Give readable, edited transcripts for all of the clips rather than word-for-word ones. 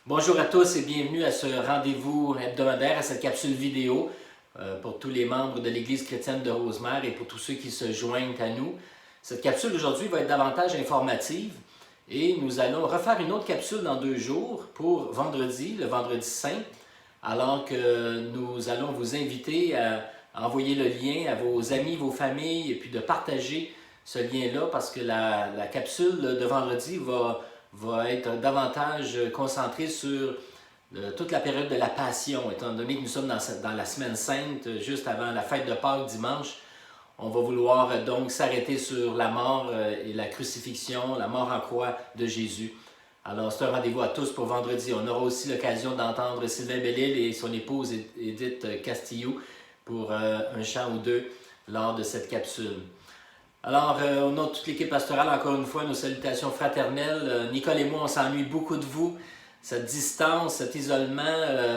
Bonjour à tous et bienvenue à ce rendez-vous hebdomadaire, à cette capsule vidéo pour tous les membres de l'Église chrétienne de Rosemère et pour tous ceux qui se joignent à nous. Cette capsule aujourd'hui va être davantage informative et nous allons refaire une autre capsule dans 2 jours pour vendredi, le vendredi saint, alors que nous allons vous inviter à envoyer le lien à vos amis, vos familles et puis de partager ce lien-là parce que la capsule de vendredi va être davantage concentrée sur toute la période de la Passion, étant donné que nous sommes dans la semaine sainte, juste avant la fête de Pâques dimanche. On va vouloir donc s'arrêter sur la mort et la crucifixion, la mort en croix de Jésus. Alors c'est un rendez-vous à tous pour vendredi. On aura aussi l'occasion d'entendre Sylvain Bellil et son épouse Edith Castillo pour un chant ou deux lors de cette capsule. Alors, au nom de toute l'équipe pastorale, encore une fois, nos salutations fraternelles. Nicole et moi, on s'ennuie beaucoup de vous. Cette distance, cet isolement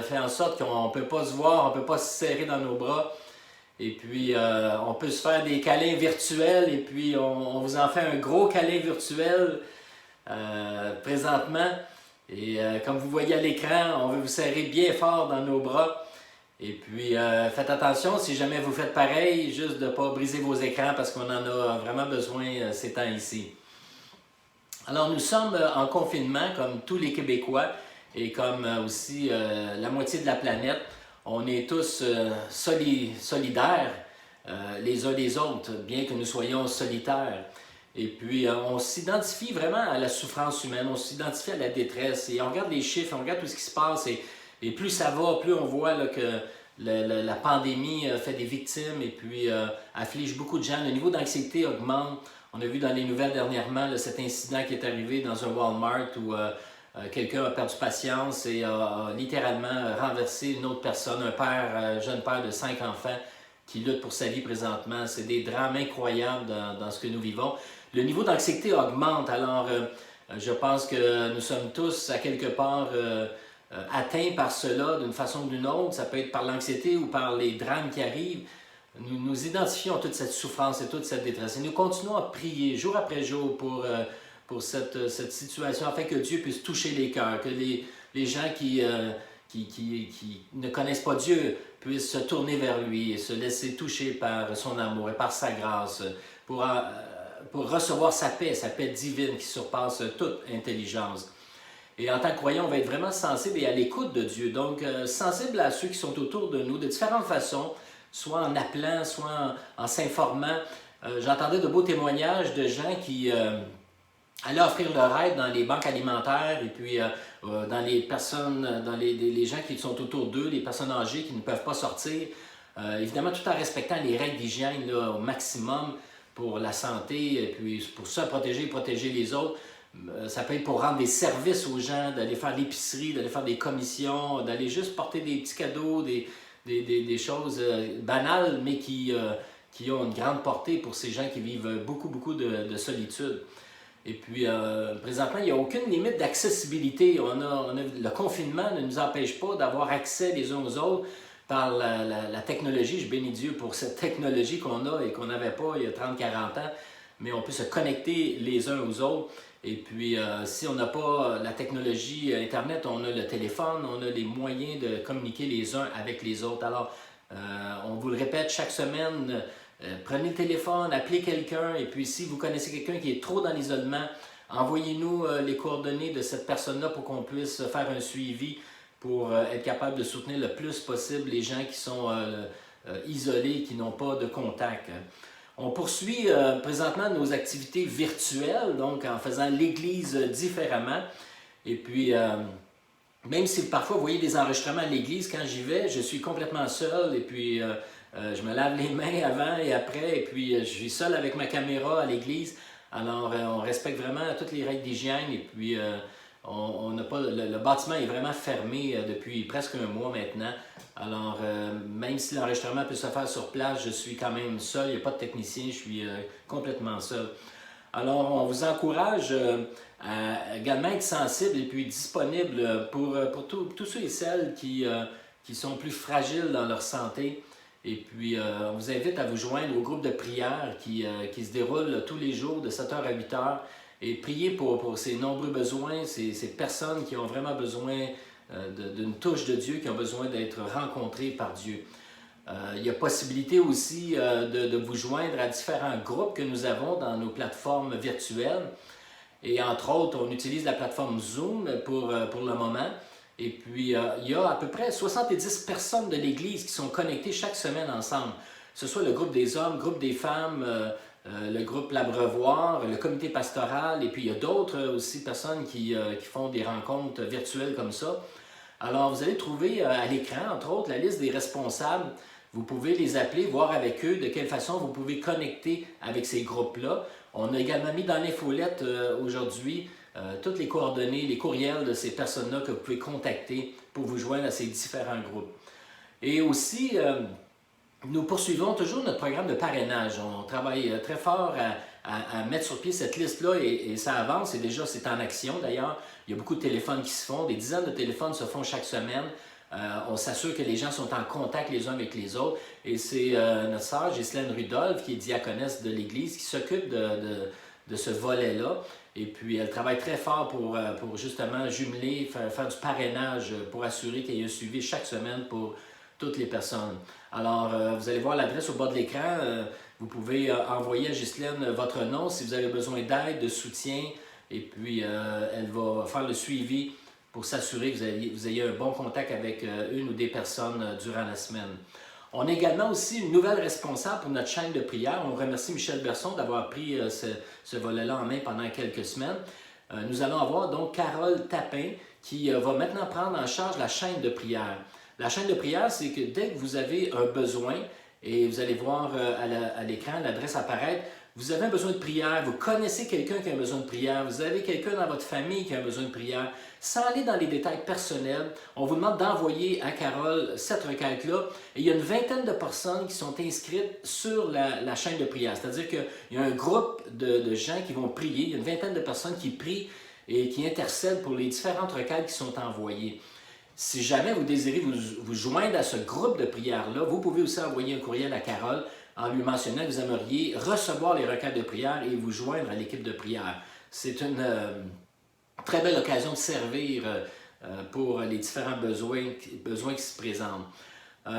fait en sorte qu'on ne peut pas se voir, on ne peut pas se serrer dans nos bras. Et puis, on peut se faire des câlins virtuels et puis on vous en fait un gros câlin virtuel présentement. Et comme vous voyez à l'écran, on veut vous serrer bien fort dans nos bras. Et puis, faites attention, si jamais vous faites pareil, juste de ne pas briser vos écrans parce qu'on en a vraiment besoin ces temps-ci. Alors, nous sommes en confinement, comme tous les Québécois et comme aussi la moitié de la planète. On est tous solidaires les uns les autres, bien que nous soyons solitaires. Et puis, on s'identifie vraiment à la souffrance humaine, on s'identifie à la détresse et on regarde les chiffres, on regarde tout ce qui se passe et plus ça va, plus on voit là, que la pandémie fait des victimes et puis afflige beaucoup de gens. Le niveau d'anxiété augmente. On a vu dans les nouvelles dernièrement là, cet incident qui est arrivé dans un Walmart où quelqu'un a perdu patience et a littéralement renversé une autre personne, un père, jeune père de 5 enfants qui lutte pour sa vie présentement. C'est des drames incroyables dans ce que nous vivons. Le niveau d'anxiété augmente. Alors, je pense que nous sommes tous à quelque part atteints par cela d'une façon ou d'une autre. Ça peut être par l'anxiété ou par les drames qui arrivent. Nous identifions toute cette souffrance et toute cette détresse. Et nous continuons à prier jour après jour pour cette situation, afin que Dieu puisse toucher les cœurs, que les gens qui ne connaissent pas Dieu puissent se tourner vers lui et se laisser toucher par son amour et par sa grâce pour recevoir sa paix divine qui surpasse toute intelligence. Et en tant que croyant, on va être vraiment sensible et à l'écoute de Dieu. Donc, sensible à ceux qui sont autour de nous de différentes façons, soit en appelant, soit en s'informant. J'entendais de beaux témoignages de gens qui allaient offrir leur aide dans les banques alimentaires et puis dans les personnes, dans les gens qui sont autour d'eux, les personnes âgées qui ne peuvent pas sortir. Évidemment, tout en respectant les règles d'hygiène au maximum pour la santé et puis pour se protéger et protéger les autres. Ça peut être pour rendre des services aux gens, d'aller faire l'épicerie, d'aller faire des commissions, d'aller juste porter des petits cadeaux, des choses banales, mais qui ont une grande portée pour ces gens qui vivent beaucoup de solitude. Et puis, présentement, il n'y a aucune limite d'accessibilité. Le confinement ne nous empêche pas d'avoir accès les uns aux autres par la technologie. Je bénis Dieu pour cette technologie qu'on a et qu'on n'avait pas il y a 30-40 ans, mais on peut se connecter les uns aux autres. Et puis, si on n'a pas la technologie Internet, on a le téléphone, on a les moyens de communiquer les uns avec les autres. Alors, on vous le répète chaque semaine, prenez le téléphone, appelez quelqu'un, et puis si vous connaissez quelqu'un qui est trop dans l'isolement, envoyez-nous les coordonnées de cette personne-là pour qu'on puisse faire un suivi pour être capable de soutenir le plus possible les gens qui sont isolés, qui n'ont pas de contact. On poursuit présentement nos activités virtuelles, donc en faisant l'Église différemment. Et puis, même si parfois vous voyez des enregistrements à l'Église, quand j'y vais, je suis complètement seul et puis je me lave les mains avant et après. Et puis, je suis seul avec ma caméra à l'Église. Alors, on respecte vraiment toutes les règles d'hygiène et puis on n'a pas, le bâtiment est vraiment fermé depuis presque un mois maintenant. Alors, même si l'enregistrement peut se faire sur place, je suis quand même seul. Il n'y a pas de technicien, je suis complètement seul. Alors, on vous encourage à également être sensible et puis disponible pour tous ceux et celles qui sont plus fragiles dans leur santé. Et puis, on vous invite à vous joindre au groupe de prière qui se déroule tous les jours de 7h à 8h et prier pour ces nombreux besoins, ces personnes qui ont vraiment besoin d'une touche de Dieu, qui ont besoin d'être rencontrées par Dieu. Il y a possibilité aussi de vous joindre à différents groupes que nous avons dans nos plateformes virtuelles. Et entre autres, on utilise la plateforme Zoom pour le moment. Et puis, il y a à peu près 70 personnes de l'Église qui sont connectées chaque semaine ensemble. Que ce soit le groupe des hommes, le groupe des femmes, le groupe L'Abreuvoir, le comité pastoral, et puis il y a d'autres aussi personnes qui font des rencontres virtuelles comme ça. Alors, vous allez trouver à l'écran, entre autres, la liste des responsables. Vous pouvez les appeler, voir avec eux de quelle façon vous pouvez connecter avec ces groupes-là. On a également mis dans l'infolette aujourd'hui toutes les coordonnées, les courriels de ces personnes-là que vous pouvez contacter pour vous joindre à ces différents groupes. Et aussi, nous poursuivons toujours notre programme de parrainage. On travaille très fort à mettre sur pied cette liste-là et ça avance. Et déjà, c'est en action d'ailleurs. Il y a beaucoup de téléphones qui se font. Des dizaines de téléphones se font chaque semaine. On s'assure que les gens sont en contact les uns avec les autres. Et c'est notre sœur Ghislaine Rudolph, qui est diaconesse de l'Église, qui s'occupe de ce volet-là. Et puis, elle travaille très fort pour justement jumeler, faire du parrainage pour assurer qu'il y ait un suivi chaque semaine pour toutes les personnes. Alors, vous allez voir l'adresse au bas de l'écran. Vous pouvez envoyer à Ghislaine votre nom si vous avez besoin d'aide, de soutien. Et puis, elle va faire le suivi pour s'assurer que vous ayez un bon contact avec une ou des personnes durant la semaine. On a également aussi une nouvelle responsable pour notre chaîne de prière. On remercie Michel Berson d'avoir pris ce volet-là en main pendant quelques semaines. Nous allons avoir donc Carole Tapin qui va maintenant prendre en charge la chaîne de prière. La chaîne de prière, c'est que dès que vous avez un besoin, et vous allez voir à l'écran l'adresse apparaître, vous avez un besoin de prière, vous connaissez quelqu'un qui a un besoin de prière, vous avez quelqu'un dans votre famille qui a un besoin de prière, sans aller dans les détails personnels, on vous demande d'envoyer à Carole cette requête-là. Et il y a une vingtaine de personnes qui sont inscrites sur la chaîne de prière. C'est-à-dire qu'il y a un groupe de gens qui vont prier, il y a une vingtaine de personnes qui prient et qui intercèdent pour les différentes requêtes qui sont envoyées. Si jamais vous désirez vous joindre à ce groupe de prière-là, vous pouvez aussi envoyer un courriel à Carole en lui mentionnant que vous aimeriez recevoir les requêtes de prière et vous joindre à l'équipe de prière. C'est une très belle occasion de servir pour les différents besoins qui se présentent.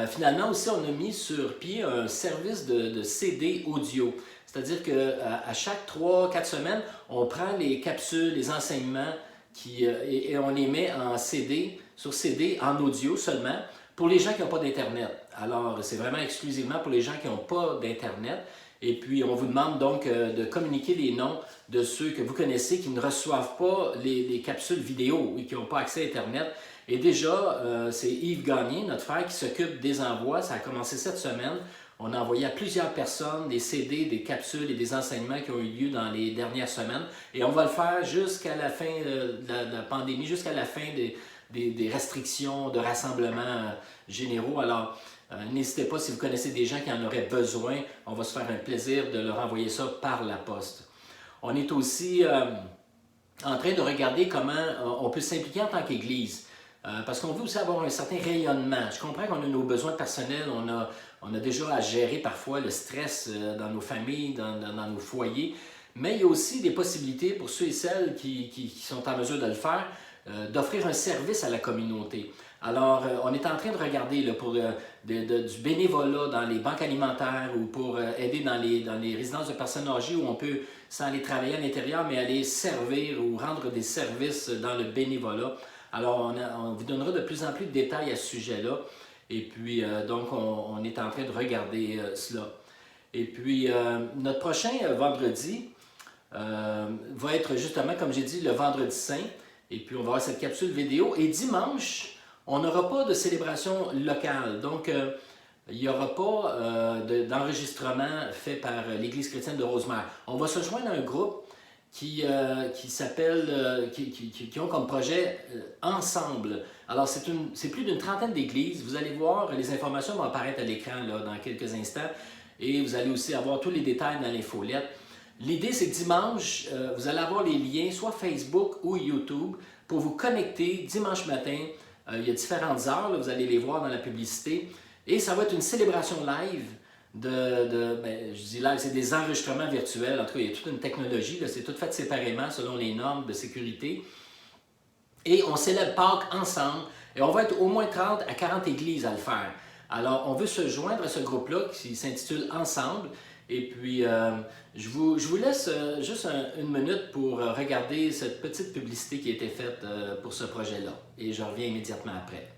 Finalement aussi, on a mis sur pied un service de CD audio. C'est-à-dire qu'à chaque 3-4 semaines, on prend les capsules, les enseignements et on les met en CD, sur CD, en audio seulement, pour les gens qui n'ont pas d'Internet. Alors, c'est vraiment exclusivement pour les gens qui n'ont pas d'Internet. Et puis, on vous demande donc de communiquer les noms de ceux que vous connaissez qui ne reçoivent pas les capsules vidéo et qui n'ont pas accès à Internet. Et déjà, c'est Yves Gagné, notre frère, qui s'occupe des envois. Ça a commencé cette semaine. On a envoyé à plusieurs personnes des CD, des capsules et des enseignements qui ont eu lieu dans les dernières semaines. Et on va le faire jusqu'à la fin de la pandémie, jusqu'à la fin des restrictions de rassemblement généraux. Alors, n'hésitez pas, si vous connaissez des gens qui en auraient besoin, on va se faire un plaisir de leur envoyer ça par la poste. On est aussi en train de regarder comment on peut s'impliquer en tant qu'Église. Parce qu'on veut aussi avoir un certain rayonnement. Je comprends qu'on a nos besoins personnels, on a déjà à gérer parfois le stress dans nos familles, dans nos foyers, mais il y a aussi des possibilités pour ceux et celles qui sont en mesure de le faire, d'offrir un service à la communauté. Alors, on est en train de regarder là, pour du bénévolat dans les banques alimentaires ou pour aider dans les résidences de personnes âgées où on peut, sans aller travailler à l'intérieur, mais aller servir ou rendre des services dans le bénévolat. Alors, on vous donnera de plus en plus de détails à ce sujet-là. Et puis, donc, on est en train de regarder cela. Et puis, notre prochain vendredi va être justement, comme j'ai dit, le vendredi saint. Et puis, on va avoir cette capsule vidéo. Et dimanche, on n'aura pas de célébration locale. Donc, il n'y aura pas d'enregistrement fait par l'Église chrétienne de Rosemère. On va se joindre à un groupe qui s'appelle, qui ont comme projet Ensemble. Alors, c'est plus d'une trentaine d'églises. Vous allez voir, les informations vont apparaître à l'écran dans quelques instants. Et vous allez aussi avoir tous les détails dans l'infolette. L'idée, c'est que dimanche, vous allez avoir les liens, soit Facebook ou YouTube, pour vous connecter dimanche matin. Il y a différentes heures, là, vous allez les voir dans la publicité. Et ça va être une célébration live je dis live, c'est des enregistrements virtuels. En tout cas, il y a toute une technologie, c'est tout fait séparément selon les normes de sécurité. Et on célèbre Pâques ensemble. Et on va être au moins 30 à 40 églises à le faire. Alors, on veut se joindre à ce groupe-là qui s'intitule Ensemble. Et puis, je vous laisse juste une minute pour regarder cette petite publicité qui a été faite pour ce projet-là. Et je reviens immédiatement après.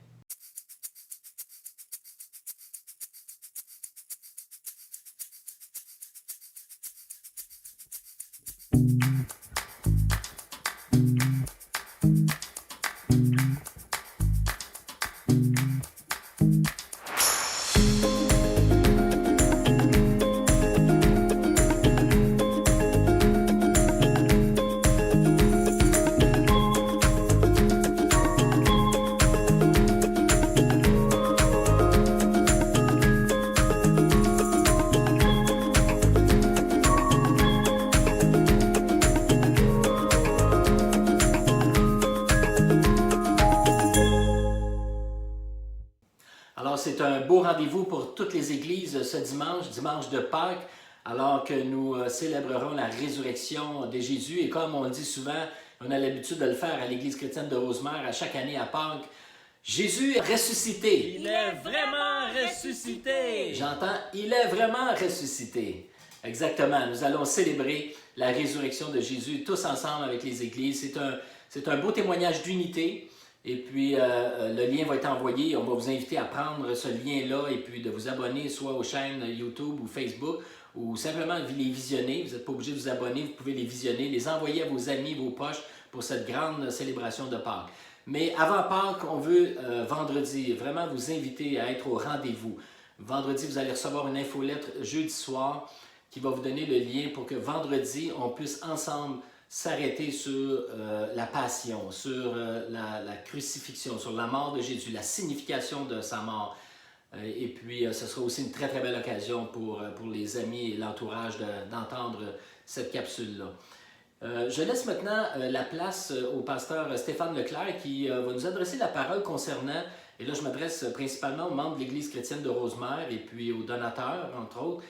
Alors, c'est un beau rendez-vous pour toutes les églises ce dimanche, dimanche de Pâques, alors que nous célébrerons la résurrection de Jésus. Et comme on le dit souvent, on a l'habitude de le faire à l'Église chrétienne de Rosemère à chaque année à Pâques. Jésus est ressuscité. Il est vraiment ressuscité. J'entends, il est vraiment ressuscité. Exactement, nous allons célébrer la résurrection de Jésus tous ensemble avec les églises. C'est un beau témoignage d'unité. Et puis, le lien va être envoyé. On va vous inviter à prendre ce lien-là et puis de vous abonner soit aux chaînes YouTube ou Facebook ou simplement les visionner. Vous n'êtes pas obligé de vous abonner, vous pouvez les visionner, les envoyer à vos amis, vos proches pour cette grande célébration de Pâques. Mais avant Pâques, on veut vendredi vraiment vous inviter à être au rendez-vous. Vendredi, vous allez recevoir une infolettre jeudi soir qui va vous donner le lien pour que vendredi, on puisse ensemble s'arrêter sur la passion, sur la crucifixion, sur la mort de Jésus, la signification de sa mort. Et puis, ce sera aussi une très, très belle occasion pour les amis et l'entourage d'entendre cette capsule-là. Je laisse maintenant la place au pasteur Stéphane Leclerc qui va nous adresser la parole concernant, et là je m'adresse principalement aux membres de l'Église chrétienne de Rosemère et puis aux donateurs, entre autres.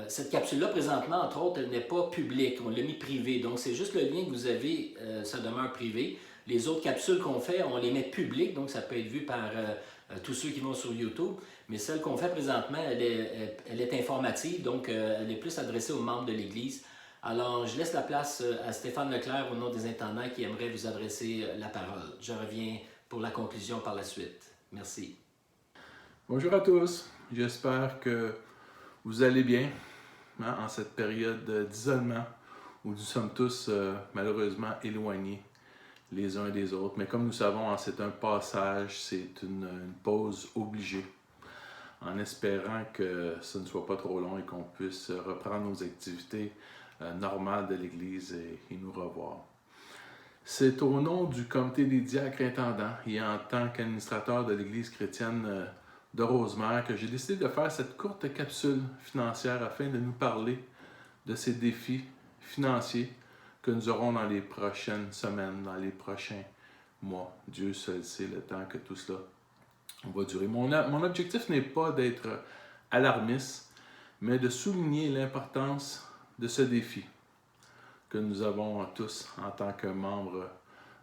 Cette capsule-là, présentement, entre autres, elle n'est pas publique, on l'a mis privé, donc c'est juste le lien que vous avez, ça demeure privé. Les autres capsules qu'on fait, on les met publiques, donc ça peut être vu par tous ceux qui vont sur YouTube, mais celle qu'on fait présentement, elle est informative, donc elle est plus adressée aux membres de l'Église. Alors, je laisse la place à Stéphane Leclerc au nom des intendants qui aimerait vous adresser la parole. Je reviens pour la conclusion par la suite. Merci. Bonjour à tous, j'espère que vous allez bien en cette période d'isolement où nous sommes tous malheureusement éloignés les uns des autres. Mais comme nous savons, c'est un passage, c'est une pause obligée, en espérant que ce ne soit pas trop long et qu'on puisse reprendre nos activités normales de l'Église et nous revoir. C'est au nom du comité des diacres intendants et en tant qu'administrateur de l'Église chrétienne de Rosemère que j'ai décidé de faire cette courte capsule financière afin de nous parler de ces défis financiers que nous aurons dans les prochaines semaines, dans les prochains mois. Dieu seul sait le temps que tout cela va durer. Mon objectif n'est pas d'être alarmiste, mais de souligner l'importance de ce défi que nous avons tous en tant que membres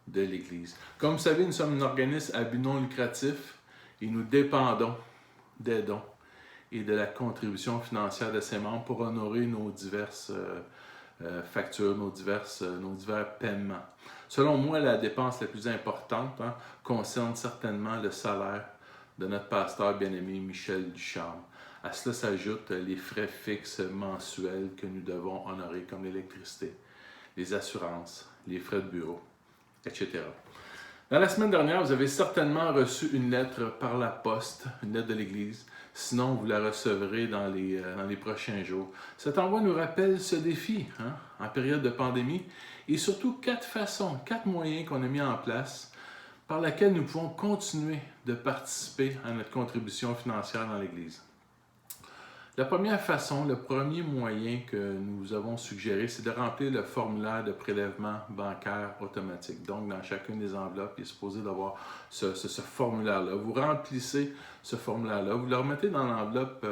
de l'Église. Comme vous savez, nous sommes un organisme à but non lucratif et nous dépendons des dons et de la contribution financière de ses membres pour honorer nos diverses factures, nos divers paiements. Selon moi, la dépense la plus importante concerne certainement le salaire de notre pasteur bien-aimé Michel Ducharme. À cela s'ajoutent les frais fixes mensuels que nous devons honorer, comme l'électricité, les assurances, les frais de bureau, etc. Dans la semaine dernière, vous avez certainement reçu une lettre par la poste, une lettre de l'Église. Sinon, vous la recevrez dans les prochains jours. Cet envoi nous rappelle ce défi en période de pandémie et surtout 4 moyens qu'on a mis en place par lesquels nous pouvons continuer de participer à notre contribution financière dans l'Église. La première façon, le premier moyen que nous avons suggéré, c'est de remplir le formulaire de prélèvement bancaire automatique. Donc, dans chacune des enveloppes, il est supposé d'avoir ce formulaire-là. Vous remplissez ce formulaire-là, vous le remettez dans l'enveloppe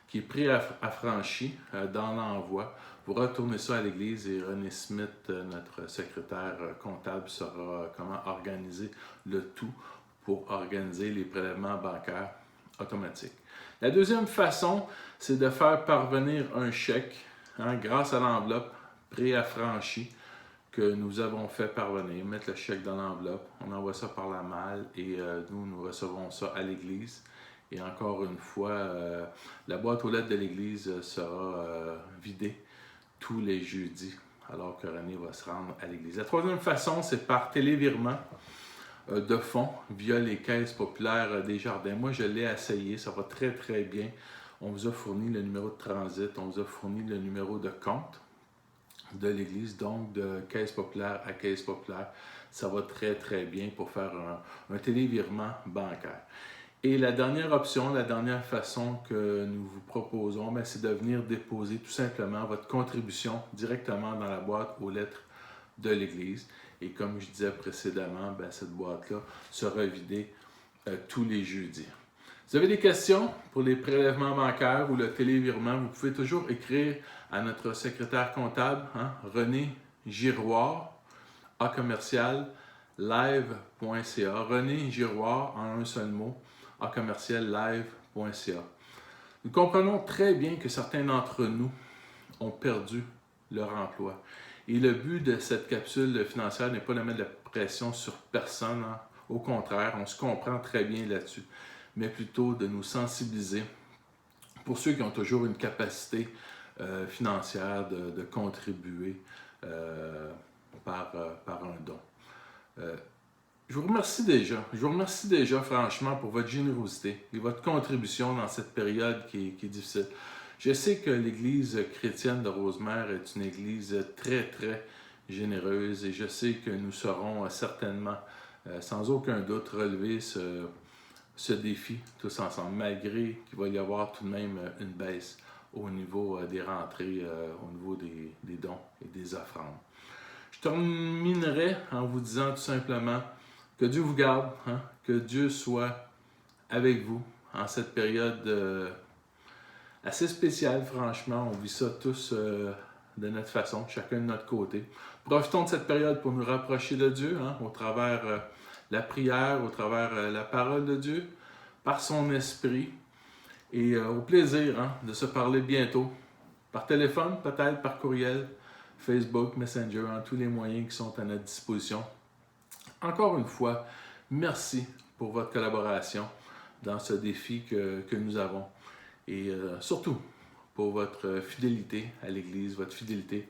qui est préaffranchi dans l'envoi. Vous retournez ça à l'église et René Smith, notre secrétaire comptable, saura comment organiser le tout pour organiser les prélèvements bancaires automatiques. La deuxième façon, c'est de faire parvenir un chèque grâce à l'enveloppe préaffranchie que nous avons fait parvenir. Mettre le chèque dans l'enveloppe, on envoie ça par la malle et nous recevons ça à l'église. Et encore une fois, la boîte aux lettres de l'église sera vidée tous les jeudis, alors que René va se rendre à l'église. La troisième façon, c'est par télévirement de fonds via les caisses populaires des jardins. Moi, je l'ai essayé, ça va très très bien. On vous a fourni le numéro de transit, on vous a fourni le numéro de compte de l'église, donc de caisse populaire à caisse populaire. Ça va très très bien pour faire un télévirement bancaire. Et la dernière option, la dernière façon que nous vous proposons, c'est de venir déposer tout simplement votre contribution directement dans la boîte aux lettres de l'Église. Et comme je disais précédemment, cette boîte-là sera vidée tous les jeudis. Vous avez des questions pour les prélèvements bancaires ou le télévirement, vous pouvez toujours écrire à notre secrétaire comptable, René Giroir, @live.ca. René Giroir, en un seul mot, @live.ca. Nous comprenons très bien que certains d'entre nous ont perdu leur emploi. Et le but de cette capsule financière n'est pas de mettre de la pression sur personne. Au contraire, on se comprend très bien là-dessus. Mais plutôt de nous sensibiliser pour ceux qui ont toujours une capacité financière de contribuer par un don. Je vous remercie déjà franchement pour votre générosité et votre contribution dans cette période qui est difficile. Je sais que l'Église chrétienne de Rosemère est une Église très, très généreuse et je sais que nous saurons certainement, sans aucun doute, relever ce défi tous ensemble, malgré qu'il va y avoir tout de même une baisse au niveau des rentrées, au niveau des dons et des offrandes. Je terminerai en vous disant tout simplement que Dieu vous garde, que Dieu soit avec vous en cette période assez spéciale, franchement. On vit ça tous de notre façon, chacun de notre côté. Profitons de cette période pour nous rapprocher de Dieu, au travers la prière, au travers la parole de Dieu, par son esprit. Et au plaisir de se parler bientôt, par téléphone, peut-être par courriel, Facebook, Messenger, tous les moyens qui sont à notre disposition. Encore une fois, merci pour votre collaboration dans ce défi que nous avons. Et surtout, pour votre fidélité à l'Église, votre fidélité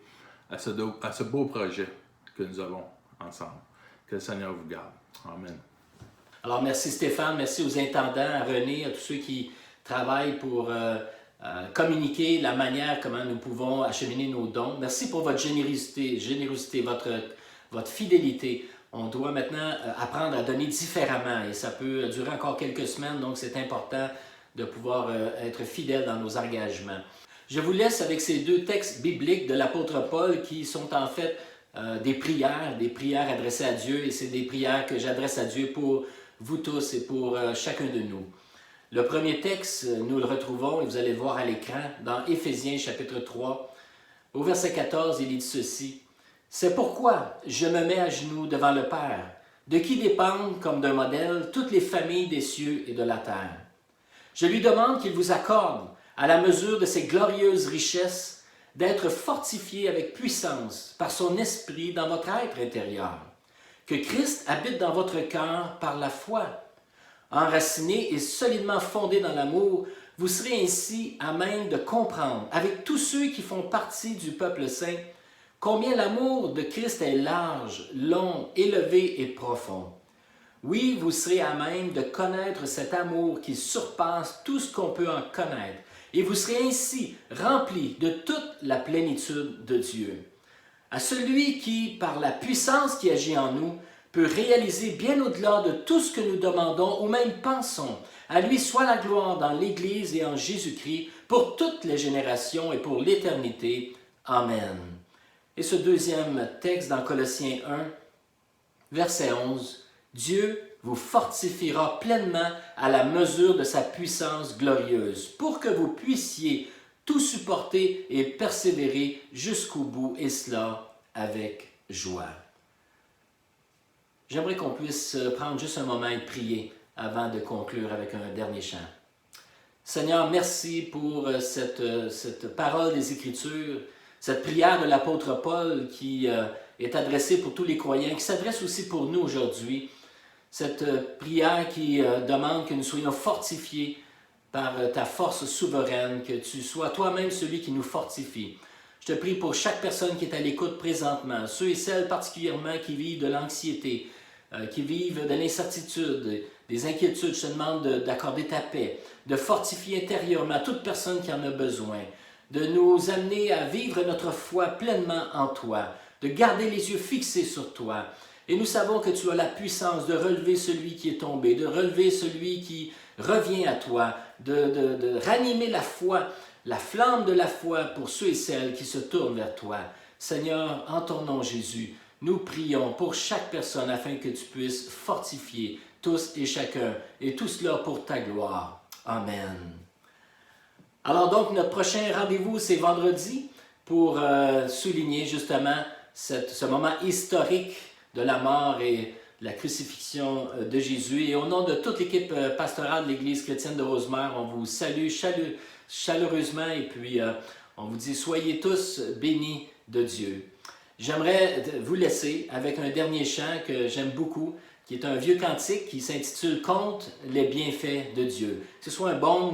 à ce beau projet que nous avons ensemble. Que le Seigneur vous garde. Amen. Alors, merci Stéphane, merci aux intendants, à René, à tous ceux qui travaillent pour communiquer la manière comment nous pouvons acheminer nos dons. Merci pour votre générosité, votre fidélité. On doit maintenant apprendre à donner différemment et ça peut durer encore quelques semaines, donc c'est important de pouvoir être fidèle dans nos engagements. Je vous laisse avec ces deux textes bibliques de l'apôtre Paul qui sont en fait des prières adressées à Dieu et c'est des prières que j'adresse à Dieu pour vous tous et pour chacun de nous. Le premier texte, nous le retrouvons et vous allez le voir à l'écran dans Éphésiens chapitre 3. Au verset 14, il dit ceci. « C'est pourquoi je me mets à genoux devant le Père, de qui dépendent comme d'un modèle toutes les familles des cieux et de la terre. Je lui demande qu'il vous accorde, à la mesure de ses glorieuses richesses, d'être fortifié avec puissance par son esprit dans votre être intérieur, que Christ habite dans votre cœur par la foi. Enraciné et solidement fondé dans l'amour, vous serez ainsi à même de comprendre, avec tous ceux qui font partie du peuple saint, combien l'amour de Christ est large, long, élevé et profond. Oui, vous serez à même de connaître cet amour qui surpasse tout ce qu'on peut en connaître, et vous serez ainsi remplis de toute la plénitude de Dieu. À celui qui, par la puissance qui agit en nous, peut réaliser bien au-delà de tout ce que nous demandons ou même pensons, à lui soit la gloire dans l'Église et en Jésus-Christ pour toutes les générations et pour l'éternité. Amen. Et ce deuxième texte dans Colossiens 1, verset 11, Dieu vous fortifiera pleinement à la mesure de sa puissance glorieuse, pour que vous puissiez tout supporter et persévérer jusqu'au bout, et cela avec joie. J'aimerais qu'on puisse prendre juste un moment et prier avant de conclure avec un dernier chant. Seigneur, merci pour cette parole des Écritures, cette prière de l'apôtre Paul qui est adressée pour tous les croyants, qui s'adresse aussi pour nous aujourd'hui. Cette prière qui demande que nous soyons fortifiés par ta force souveraine, que tu sois toi-même celui qui nous fortifie. Je te prie pour chaque personne qui est à l'écoute présentement, ceux et celles particulièrement qui vivent de l'anxiété, qui vivent de l'incertitude, des inquiétudes. Je te demande d'accorder ta paix, de fortifier intérieurement toute personne qui en a besoin, de nous amener à vivre notre foi pleinement en toi, de garder les yeux fixés sur toi. Et nous savons que tu as la puissance de relever celui qui est tombé, de relever celui qui revient à toi, de ranimer la foi, la flamme de la foi pour ceux et celles qui se tournent vers toi. Seigneur, en ton nom Jésus, nous prions pour chaque personne afin que tu puisses fortifier tous et chacun, et tout cela pour ta gloire. Amen. Alors donc, notre prochain rendez-vous, c'est vendredi pour souligner justement ce moment historique de la mort et la crucifixion de Jésus. Et au nom de toute l'équipe pastorale de l'Église chrétienne de Rosemère, on vous salue chaleureusement et puis on vous dit soyez tous bénis de Dieu. J'aimerais vous laisser avec un dernier chant que j'aime beaucoup, qui est un vieux cantique qui s'intitule « Compte les bienfaits de Dieu ». Que ce soit un baume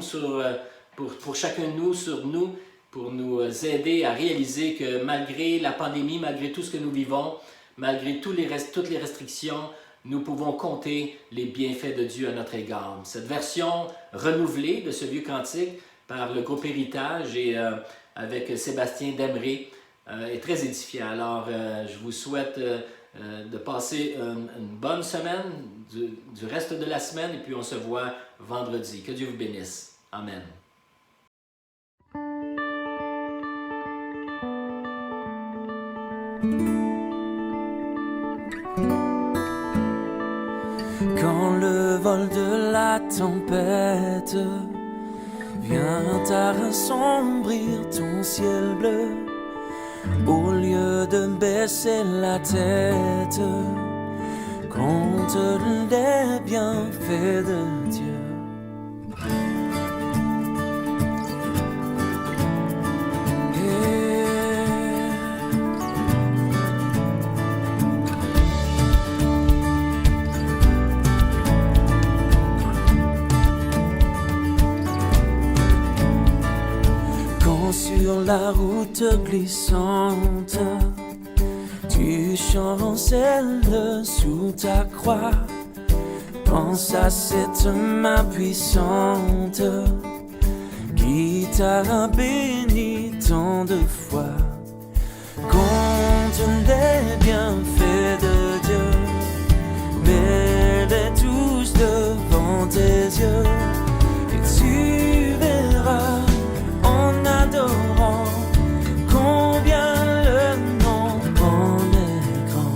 pour chacun de nous, sur nous, pour nous aider à réaliser que malgré la pandémie, malgré tout ce que nous vivons, malgré toutes les restrictions, nous pouvons compter les bienfaits de Dieu à notre égard. Cette version renouvelée de ce vieux cantique par le groupe Héritage et avec Sébastien Demré est très édifiant. Alors, je vous souhaite de passer une bonne semaine, du reste de la semaine, et puis on se voit vendredi. Que Dieu vous bénisse. Amen. Quand le vol de la tempête vient à assombrir ton ciel bleu, au lieu de baisser la tête, compte les bienfaits de Dieu. Sur la route glissante, tu chancelles sous ta croix. Pense à cette main puissante qui t'a béni tant de fois. Compte les bienfaits de Dieu, mets-les tous devant tes yeux, et tu verras en adorant combien le nom en est grand.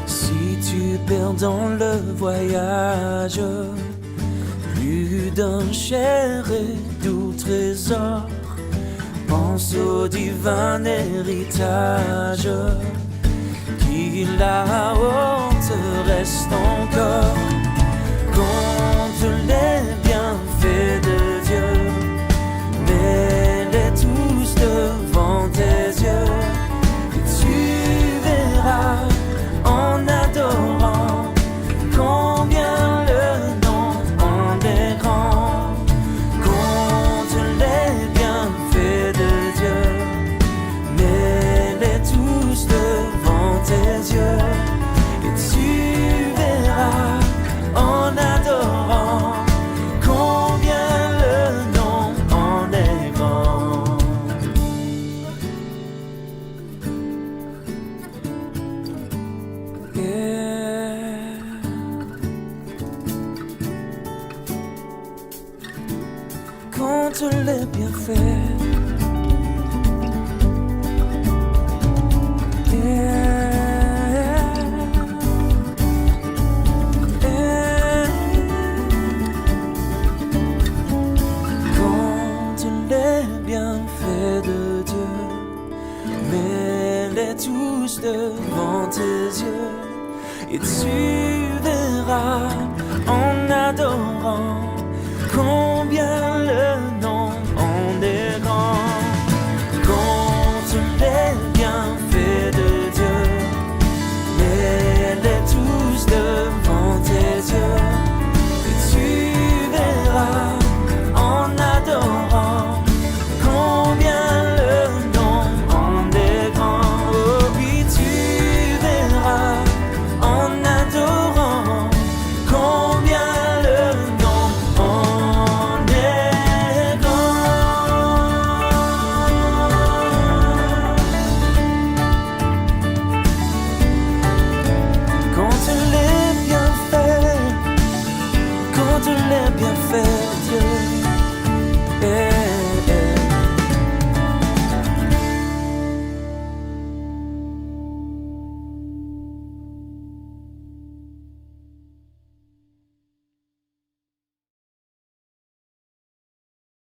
Si tu perds dans le voyage plus d'un cher et doux trésor, pense au divin héritage qui là-haut te reste encore. Compte les bienfaits de Dieu, mets-les tous devant tes yeux, et tu verras en adorant combien le nom en est grand. Compte les bienfaits de Dieu, mets-les tous devant tes yeux, et tu verras en adorant combien le nom en est grand. Yeah. Compte les bienfaits tous devant tes yeux et tu verras en adorant